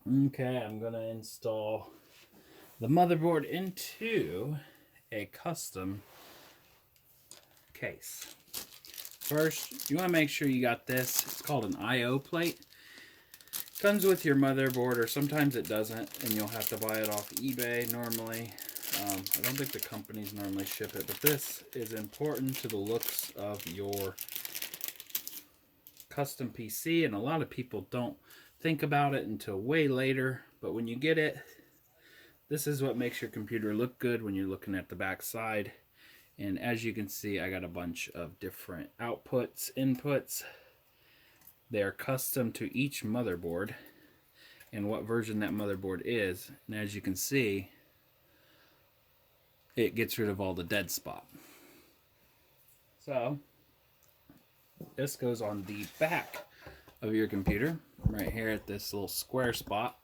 Okay, I'm going to install the motherboard into a custom case. First, you want to make sure you got this. It's called an I/O plate. Comes with your motherboard, or sometimes it doesn't, and you'll have to buy it off eBay normally. I don't think the companies normally ship it, but this is important to the looks of your custom PC, and a lot of people don't think about it until way later. But when you get it, this is what makes your computer look good when you're looking at the back side. And as you can see, I got a bunch of different outputs, inputs. They're custom to each motherboard and what version that motherboard is. And as you can see, it gets rid of all the dead spot. So this goes on the back of your computer, right here at this little square spot.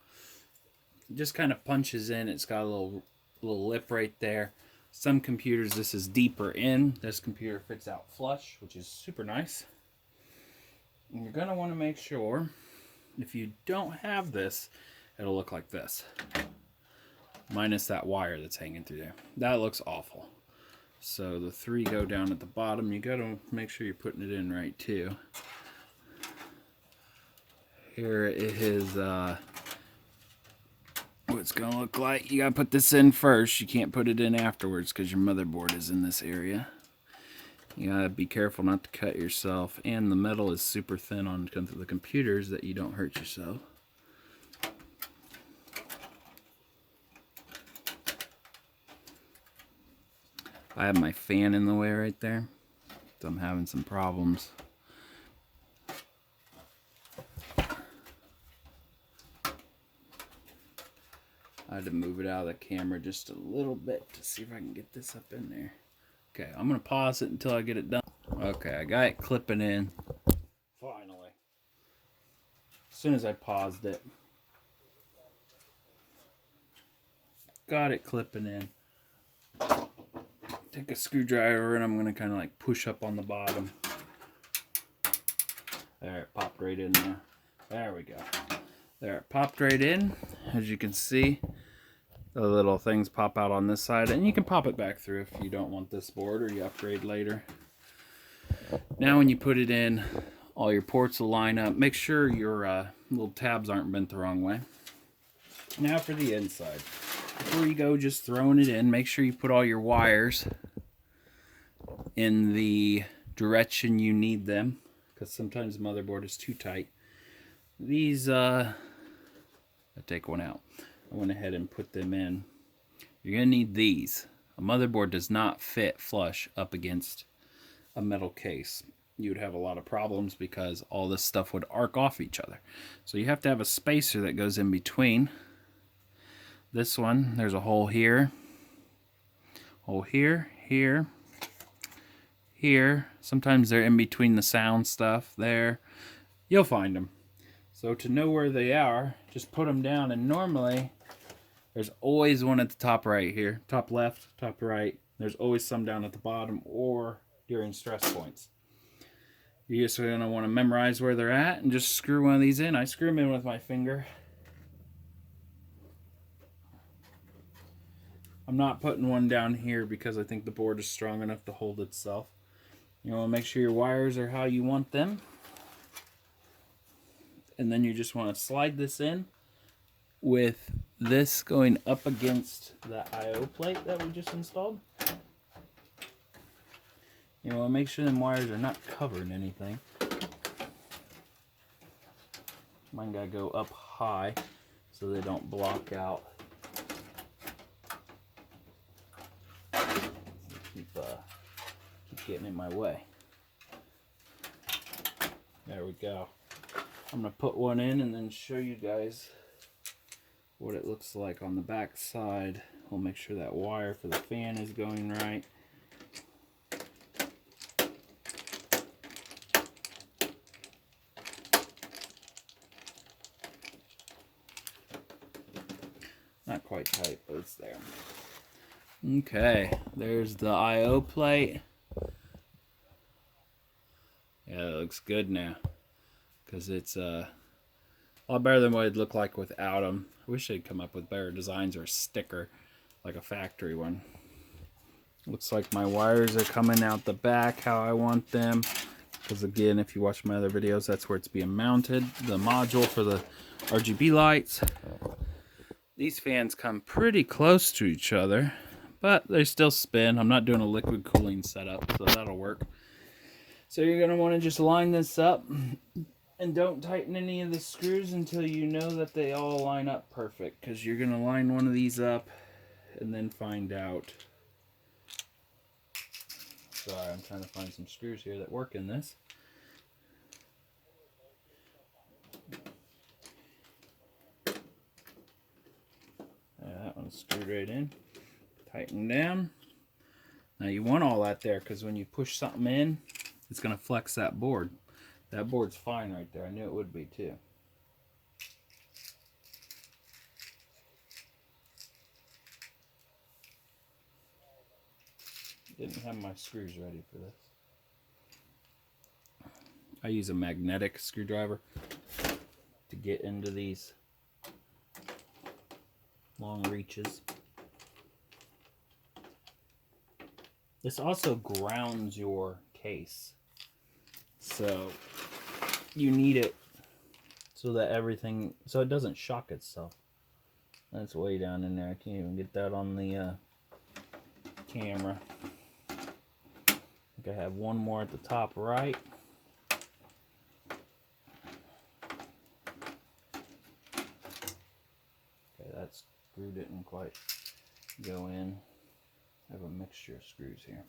It just kind of punches in. It's got a little lip right there. Some computers, this is deeper in. This computer fits out flush, which is super nice. And you're gonna want to make sure, if you don't have this, it'll look like this. Minus that wire that's hanging through there. That looks awful. So the 3 go down at the bottom. You gotta make sure you're putting it in right too. Here is what it's gonna look like. You gotta put this in first. You can't put it in afterwards because your motherboard is in this area. You gotta be careful not to cut yourself, and the metal is super thin on the computers that you don't hurt yourself. I have my fan in the way right there, so I'm having some problems. I had to move it out of the camera just a little bit to see if I can get this up in there. Okay, I'm gonna pause it until I get it done. Okay, I got it clipping in. Finally. As soon as I paused it. Got it clipping in. Take a screwdriver and I'm gonna kind of like push up on the bottom. There, it popped right in there. There we go. There, it popped right in. As you can see, the little things pop out on this side, and you can pop it back through if you don't want this board or you upgrade later. Now when you put it in, all your ports will line up. Make sure your little tabs aren't bent the wrong way. Now for the inside. Before you go just throwing it in, make sure you put all your wires in the direction you need them, because sometimes the motherboard is too tight. These, I take one out. I went ahead and put them in. You're going to need these. A motherboard does not fit flush up against a metal case. You would have a lot of problems because all this stuff would arc off each other. So you have to have a spacer that goes in between. This one, there's a hole here, here, here. Sometimes they're in between the sound stuff there. You'll find them. So to know where they are, just put them down, and normally there's always one at the top right here, top left, top right. There's always some down at the bottom or during stress points. You're just going to want to memorize where they're at and just screw one of these in. I screw them in with my finger. I'm not putting one down here because I think the board is strong enough to hold itself. You want to make sure your wires are how you want them. And then you just want to slide this in with this going up against the I/O plate that we just installed. You want to make sure them wires are not covering anything. Mine gotta go up high so they don't block out. Keep getting in my way. There we go. I'm going to put one in and then show you guys what it looks like on the back side. We'll make sure that wire for the fan is going right. Not quite tight, but it's there. Okay, there's the I/O plate. Yeah, it looks good now because it's A lot better than what it'd look like without them. I wish they'd come up with better designs or a sticker, like a factory one. Looks like my wires are coming out the back how I want them. Because again, if you watch my other videos, that's where it's being mounted. The module for the RGB lights. These fans come pretty close to each other, but they still spin. I'm not doing a liquid cooling setup, so that'll work. So you're going to want to just line this up and don't tighten any of the screws until you know that they all line up perfect, because you're going to line one of these up and then find out. Sorry, I'm trying to find some screws here that work in this. That one's screwed right in. Tighten down. Now you want all that there, because when you push something in, it's going to flex that board. That board's fine right there. I knew it would be too. Didn't have my screws ready for this. I use a magnetic screwdriver to get into these long reaches. This also grounds your case, so you need it so that everything, so it doesn't shock itself. That's way down in there. I can't even get that on the camera. I think I have one more at the top right. Okay, that screw didn't quite go in. I have a mixture of screws here.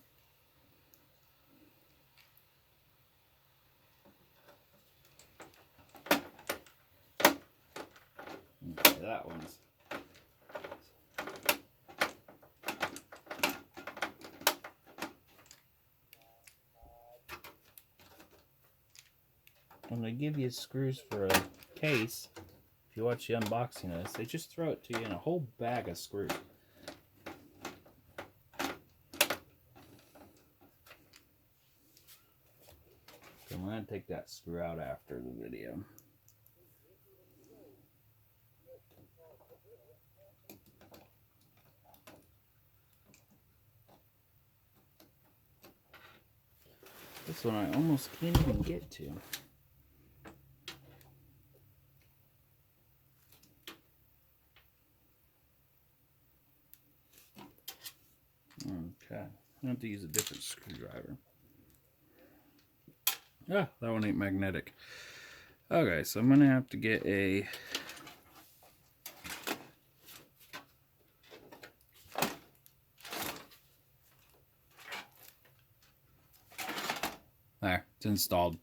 Okay, that one's. When they give you screws for a case, if you watch the unboxing of this, they just throw it to you in a whole bag of screws. So I'm going to take that screw out after the video. This one I almost can't even get to. Okay, I have to use a different screwdriver. Ah, that one ain't magnetic. Okay, so I'm gonna have to get a there, it's installed.